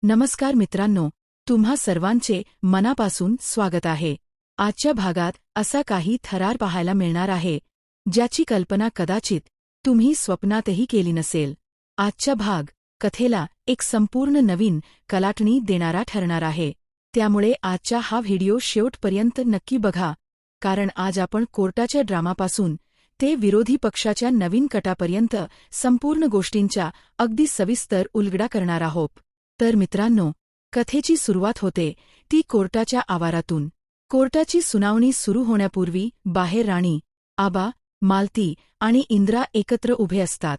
नमस्कार मित्रांनो, तुम्हा सर्वांचे मनापासून स्वागत आहे। आजच्या भागात असा काही थरार पाहायला मिळणार आहे ज्याची कल्पना कदाचित तुम्ही स्वप्नातही केली नसेल। आजचा भाग कथेला एक संपूर्ण नवीन कलाटणी देणारा ठरणार आहे, त्यामुळे आजचा हा व्हिडिओ शेवटपर्यंत नक्की बघा, कारण आज आपण कोर्टाच्या ड्रामापासून ते विरोधी पक्षाच्या नवीन कटापर्यंत संपूर्ण गोष्टींचा अगदी सविस्तर उलगडा करणार आहोत। तर मित्रांनो, कथेची सुरुवात होते ती कोर्टाच्या आवारातून। कोर्टाची सुनावणी सुरू होण्यापूर्वी बाहेर राणी, आबा, मालती आणि इंद्रा एकत्र उभे असतात।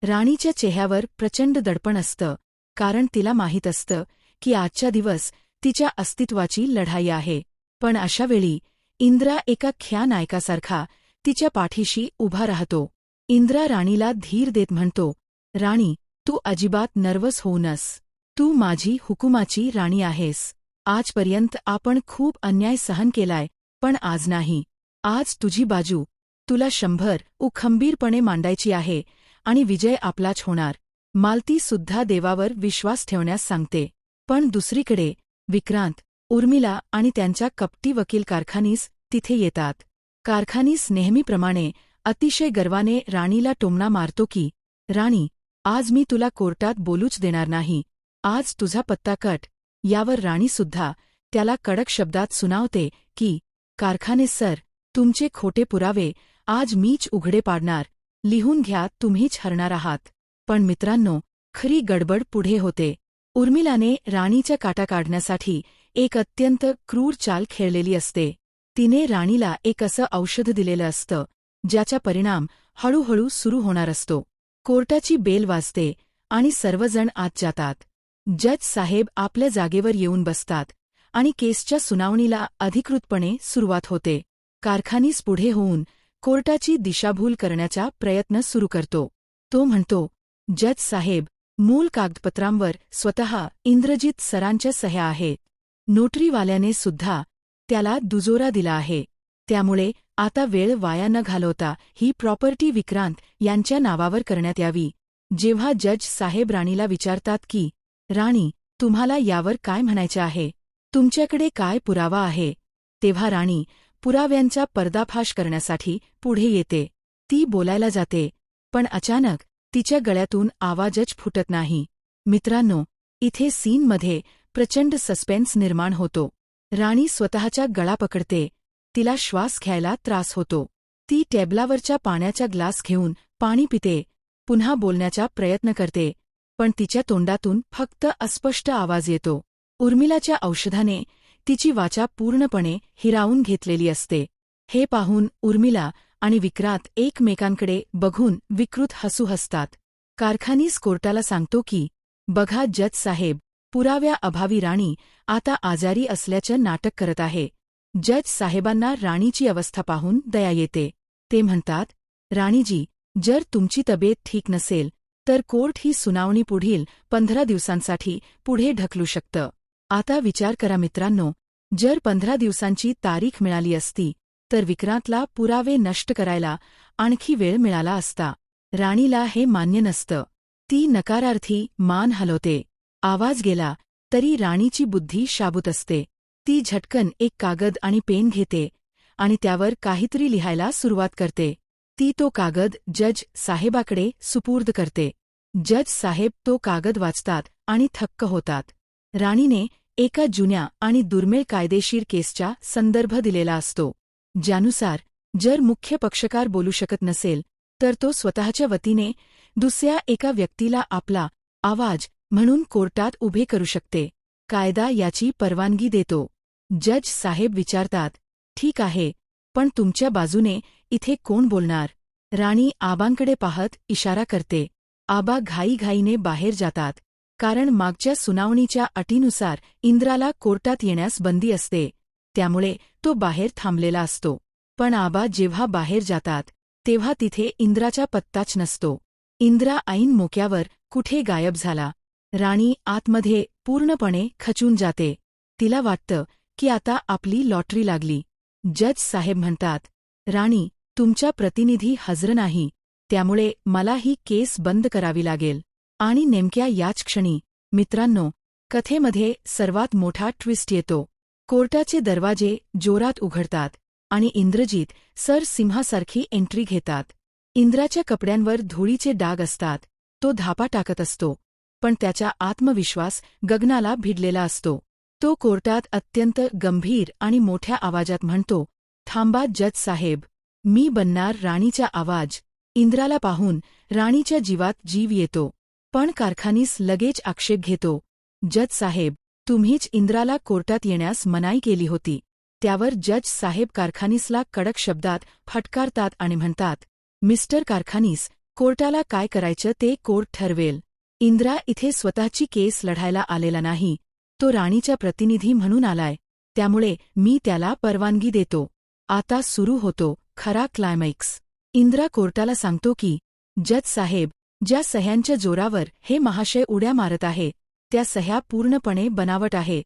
राणीच्या चेहऱ्यावर प्रचंड दडपण असतं, कारण तिला माहीत असतं की आजचा दिवस तिच्या अस्तित्वाची लढाई आहे। पण अशावेळी इंद्रा एका ख्या नायकासारखा तिच्या पाठीशी उभा राहतो। इंद्रा राणीला धीर देत म्हणतो, राणी, तू अजिबात नर्वस होऊ नस। तू माझी हुकुमाची राणी आहेस। आजपर्यंत आपण खूप अन्याय सहन केलाय, पण आज नाही। आज तुझी बाजू तुला 100% खंबीरपणे मांडायची आहे आणि विजय आपलाच होणार। मालती सुद्धा देवावर विश्वास ठेवण्यास सांगते। पण दुसरीकडे विक्रांत, उर्मिला आणि त्यांच्या कपटी वकील कारखानीस तिथे येतात। कारखानीस नेहमीप्रमाणे अतिशय गर्वाने राणीला टोमणा मारतो की, राणी, आज मी तुला कोर्टात बोलूच देणार नाही। आज तुझा पत्ता कट। यावर राणीसुद्धा त्याला कडक शब्दात सुनावते की, कारखानेस सर, तुमचे खोटे पुरावे आज मीच उघडे पाडणार। लिहून घ्या, तुम्हीच हरणार आहात। पण मित्रांनो, खरी गडबड पुढे होते। उर्मिलाने राणीच्या काटा काढण्यासाठी एक अत्यंत क्रूर चाल खेळलेली असते। तिने राणीला एक असं औषध दिलेलं असतं ज्याचा परिणाम हळूहळू सुरू होणार असतो। कोर्टाची बेल वाजते आणि सर्वजण आत जातात। जज साहेब आपल्या जागेवर येऊन बसतात आणि केसच्या सुनावणीला अधिकृतपणे सुरुवात होते। कारखानीस पुढे होऊन कोर्टाची दिशाभूल करण्याचा प्रयत्न सुरू करतो। तो म्हणतो, जज साहेब, मूळ कागदपत्रांवर स्वतः इंद्रजित सरांच्या सह्या आहेत। नोटरीवाल्याने सुद्धा त्याला दुजोरा दिला आहे। त्यामुळे आता वेळ वाया न घालवता ही प्रॉपर्टी विक्रांत यांच्या नावावर करण्यात यावी। जेव्हा जज साहेब राणीला विचारतात की, राणी, तुम्हाला यावर काय म्हणायचे आहे? तुमच्याकडे काय पुरावा आहे? तेव्हा राणी पुराव्यांचा पर्दाफाश करण्यासाठी पुढे येते। ती बोलायला जाते, पण अचानक तिच्या गळ्यातून आवाजच फुटत नाही। मित्रांनो, इथे सीनमध्ये प्रचंड सस्पेन्स निर्माण होतो। राणी स्वतःचा गळा पकडते, तिला श्वास घ्यायला त्रास होतो। ती टेबलावरच्या पाण्याचा ग्लास घेऊन पाणी पिते, पुन्हा बोलण्याचा प्रयत्न करते, पण तिच्या तोंडातून फक्त अस्पष्ट आवाज येतो। उर्मिलाच्या औषधाने तिची वाचा पूर्णपणे हिरावून घेतलेली असते। हे पाहून उर्मिला आणि विक्रांत एकमेकांकडे बघून विकृत हसू हसतात। कारखानीस कोर्टाला सांगतो की, बघा जज साहेब, पुराव्याअभावी राणी आता आजारी असल्याचं नाटक करत आहे। जज साहेबांना राणीची अवस्था पाहून दया येते। ते म्हणतात, राणीजी, जर तुमची तब्येत ठीक नसेल तर कोर्ट ही सुनावणी पुढील 15 दिवसांसाठी पुढे ढकलू शकतं। आता विचार करा मित्रांनो, जर 15 दिवसांची तारीख मिळाली असती तर विक्रांतला पुरावे नष्ट करायला आणखी वेळ मिळाला असता। राणीला हे मान्य नसतं। ती नकारार्थी मान हलवते। आवाज गेला तरी राणीची बुद्धी शाबूत असते। ती झटकन एक कागद आणि पेन घेते आणि त्यावर काहीतरी लिहायला सुरुवात करते। ती तो कागद जज साहेबाकडे सुपूर्द करते। जज साहेब तो कागद वाचतात आणि थक्क होतात। राणीने एका जुन्या आणि दुर्मिळ कायदेशीर केसचा संदर्भ दिलेला असतो, ज्यानुसार जर मुख्य पक्षकार बोलू शकत नसेल तर तो स्वतःच्या वतीने दुसऱ्या एका व्यक्तीला आपला आवाज म्हणून कोर्टात उभे करू शकते। कायदा याची परवानगी देतो। जज साहेब विचारतात, ठीक आहे, पण तुमच्या बाजूने इथे कोण बोलणार? राणी आबांकडे पाहत इशारा करते। आबा घाईघाईने बाहेर जातात, कारण मागच्या सुनावणीच्या अटीनुसार इंद्राला कोर्टात येण्यास बंदी असते, त्यामुळे तो बाहेर थांबलेला असतो। पण आबा जेव्हा बाहेर जातात तेव्हा तिथे इंद्राचा पत्ताच नसतो। इंद्रा ऐन मोक्यावर कुठे गायब झाला। राणी आतमध्ये पूर्णपणे खचून जाते। तिला वाटतं की आता आपली लॉटरी लागली। जज साहेब म्हणतात, राणी, तुमचा प्रतिनिधी हजर नाही, त्यामुळे मला ही केस बंद करावी लागेल। आणि नेमक्या याच क्षणी मित्रांनो, कथेमध्ये सर्वात मोठा ट्विस्ट येतो. कोर्टाचे दरवाजे जोरात उघडतात आणि इंद्रजीत सर सिंहासारखी एंट्री घेतात. इंद्राच्या कपड्यांवर धुळीचे डाग असतात. तो धापा टाकत असतो, पण त्याचा आत्मविश्वास गगनाला भिडलेला असतो. तो कोर्टात अत्यंत गंभीर आणि मोठ्या आवाजात म्हणतो, थांबा जज साहेब, मी बनणार राणीचा आवाज. इंद्राला पाहून राणीच्या जीवात जीव येतो, पण कारखानीस लगेच आक्षेप घेतो. जज साहेब, तुम्हीच इंद्राला कोर्टात येण्यास मनाई केली होती. त्यावर जज साहेब कारखानीसला कडक शब्दात फटकारतात आणि म्हणतात, मिस्टर कारखानीस, कोर्टाला काय करायचं ते कोर्ट ठरवेल. इंद्रा इथे स्वतःची केस लढायला आलेला नाही, तो राणीचा प्रतिनिधी म्हणून आलाय, त्यामुळे मी त्याला परवानगी देतो. आता सुरू होतो खरा क्लायमॅक्स. इंद्रा कोर्टाला सांगतो की, जज साहेब, ज्या सह्यांच्या जोरावर हे महाशय उड्या मारत आहे, त्या सह्या पूर्णपणे बनावट आहे.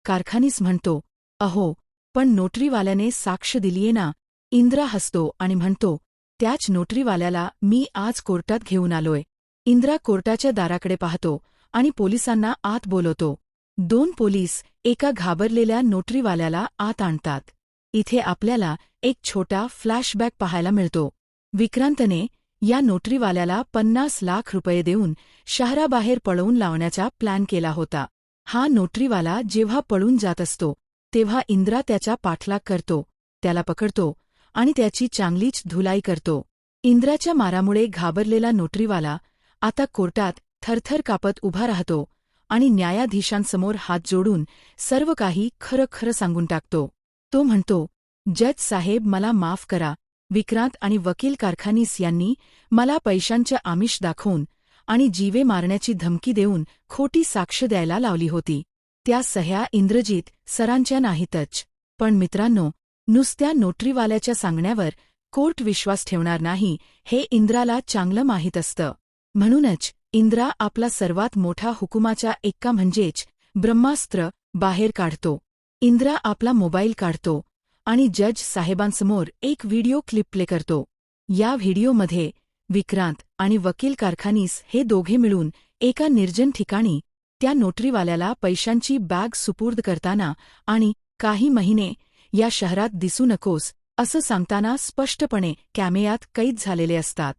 कारखानीस म्हणतो, अहो, पण नोटरीवाल्याने साक्ष दिलीये ना. इंद्रा हसतो आणि म्हणतो, त्याच नोटरीवाल्याला मी आज कोर्टात घेऊन आलोय. इंद्रा कोर्टाच्या दाराकडे पाहतो आणि पोलिसांना आत बोलवतो. 2 पोलीस एका घाबरलेल्या नोटरीवाल्याला आत आणतात. इथे आपल्याला एक छोटा फ्लॅशबॅक पाहायला मिळतो. विक्रांतने या नोटरीवाल्याला 50 लाख रुपये देऊन शहराबाहेर पळवून लावण्याचा प्लॅन केला होता. हा नोटरीवाला जेव्हा पळून जात असतो, तेव्हा इंद्रा त्याचा पाठलाग करतो, त्याला पकडतो आणि त्याची चांगलीच धुलाई करतो. इंद्राच्या मारामुळे घाबरलेला नोटरीवाला आता कोर्टात थरथर कापत उभा राहतो आणि न्यायाधीशांसमोर हात जोडून सर्व काही खरं खरं सांगून टाकतो. तो म्हणतो, जज साहेब, मला माफ करा. विक्रांत आणि वकील कारखानीस यांनी मला पैशांचे आमिष दाखवून आणि जीवे मारण्याची धमकी देऊन खोटी साक्ष द्यायला लावली होती. त्या सह्या इंद्रजीत सरांच्या नाहीतच. पण मित्रांनो, नुसत्या नोटरीवाल्याच्या सांगण्यावर कोर्ट विश्वास ठेवणार नाही हे इंद्राला चांगलं माहीत असतं. म्हणूनच इंद्रा आपला सर्वात मोठा हुकुमाचा एक्का म्हणजेच ब्रह्मास्त्र बाहेर काढतो. इंद्रा आपला मोबाईल काढतो आणि जज साहेबांसमोर एक व्हिडिओ क्लिप प्ले करतो. या व्हिडिओमध्ये विक्रांत आणि वकील कारखानीस हे दोघे मिळून एका निर्जन ठिकाणी त्या नोटरीवाल्याला पैशांची बॅग सुपूर्द करताना आणि काही महिने या शहरात दिसू नकोस असं सांगताना स्पष्टपणे कॅमेऱ्यात कैद झालेले असतात.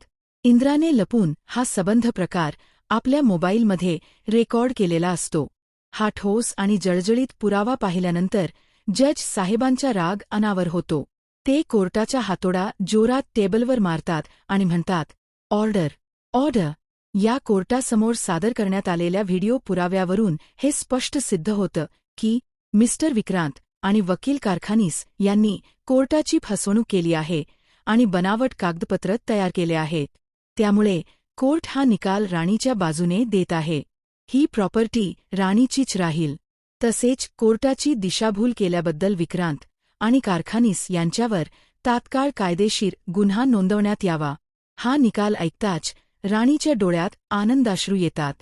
इंद्राने लपून हा सबंध प्रकार आपल्या मोबाईलमध्ये रेकॉर्ड केलेला असतो. हा ठोस आणि जळजळीत पुरावा पाहिल्यानंतर जज साहेबांचा राग अनावर होतो. ते कोर्टाचा हातोडा जोरात टेबलवर मारतात आणि म्हणतात, ऑर्डर, ऑर्डर. या कोर्टासमोर सादर करण्यात आलेल्या व्हिडिओ पुराव्यावरून हे स्पष्ट सिद्ध होतं की मिस्टर विक्रांत आणि वकील कारखानीस यांनी कोर्टाची फसवणूक केली आहे आणि बनावट कागदपत्र तयार केले आहेत. त्यामुळे कोर्ट हा निकाल राणीच्या बाजूने देत आहे. ही प्रॉपर्टी राणीचीच राहील. तसेच कोर्टाची दिशाभूल केल्याबद्दल विक्रांत आणि कारखानीस यांच्यावर तात्काळ कायदेशीर गुन्हा नोंदवण्यात यावा. हा निकाल ऐकताच राणीच्या डोळ्यात आनंदाश्रू येतात.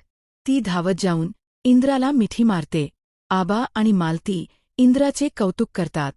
ती धावत जाऊन इंद्राला मिठी मारते. आबा आणि मालती इंद्राचे कौतुक करतात.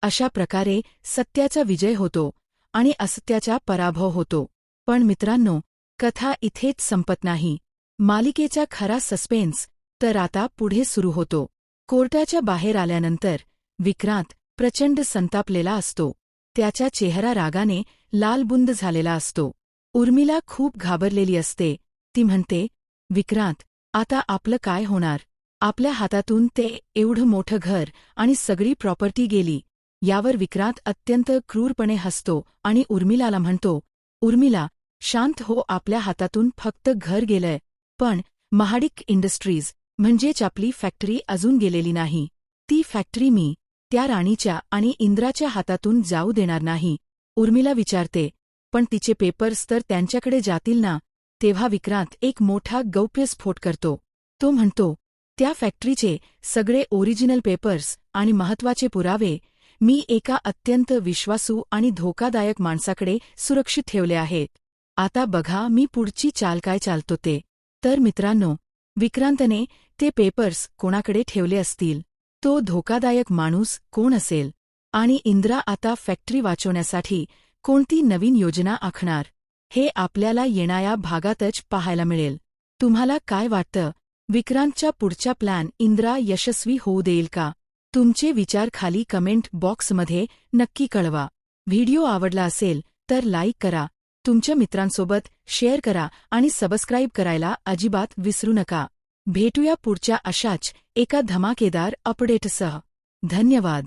अशा प्रकारे सत्याचा विजय होतो आणि असत्याचा पराभव होतो. पण मित्रांनो, कथा इथेच संपत नाही. मालिकेचा खरा सस्पेन्स तर आता पुढे सुरू होतो. कोर्टाच्या बाहेर आल्यानंतर विक्रांत प्रचंड संतापलेला असतो. त्याचा चेहरा रागाने लालबुंद झालेला असतो. उर्मिला खूप घाबरलेली असते. ती म्हणते, विक्रांत, आता आपलं काय होणार? आपल्या हातातून ते एवढं मोठं घर आणि सगळी प्रॉपर्टी गेली. यावर विक्रांत अत्यंत क्रूरपणे हसतो आणि उर्मिलाला म्हणतो, उर्मिला, शांत हो. आपल्या हातातून फक्त घर गेलंय, पण महाडिक इंडस्ट्रीज म्हणजेच आपली फॅक्टरी अजून गेलेली नाही. ती फॅक्टरी मी त्या राणीच्या आणि इंद्राच्या हातातून जाऊ देणार नाही. उर्मिला विचारते, पण तिचे पेपर्स तर त्यांच्याकडे जातील ना? तेव्हा विक्रांत एक मोठा गौप्यस्फोट करतो. तो म्हणतो, त्या फॅक्टरीचे सगळे ओरिजिनल पेपर्स आणि महत्त्वाचे पुरावे मी एका अत्यंत विश्वासू आणि धोकादायक माणसाकडे सुरक्षित ठेवले आहेत. आता बघा मी पुढची चाल काय चालतो ते. तर मित्रांनो, विक्रांतने ते पेपर्स कोणाकडे ठेवले असतील? तो धोकादायक माणूस कोण असेल? आणि इंद्रा आता फॅक्टरी वाचवण्यासाठी कोणती नवीन योजना आखणार? हे आपल्याला येणाऱ्या भागातच पाहायला मिळेल. तुम्हाला काय वाटतं? विक्रांतच्या पुढचा प्लॅन इंद्रा यशस्वी होऊ देईल का? तुमचे विचार खाली कमेंट बॉक्समध्ये नक्की कळवा. व्हिडिओ आवडला असेल तर लाईक करा, तुमच्या मित्रांसोबत शेअर करा आणि सबस्क्राईब करायला अजिबात विसरू नका. भेटूया पुढच्या अशाच एका धमाकेदार अपडेटसह. धन्यवाद.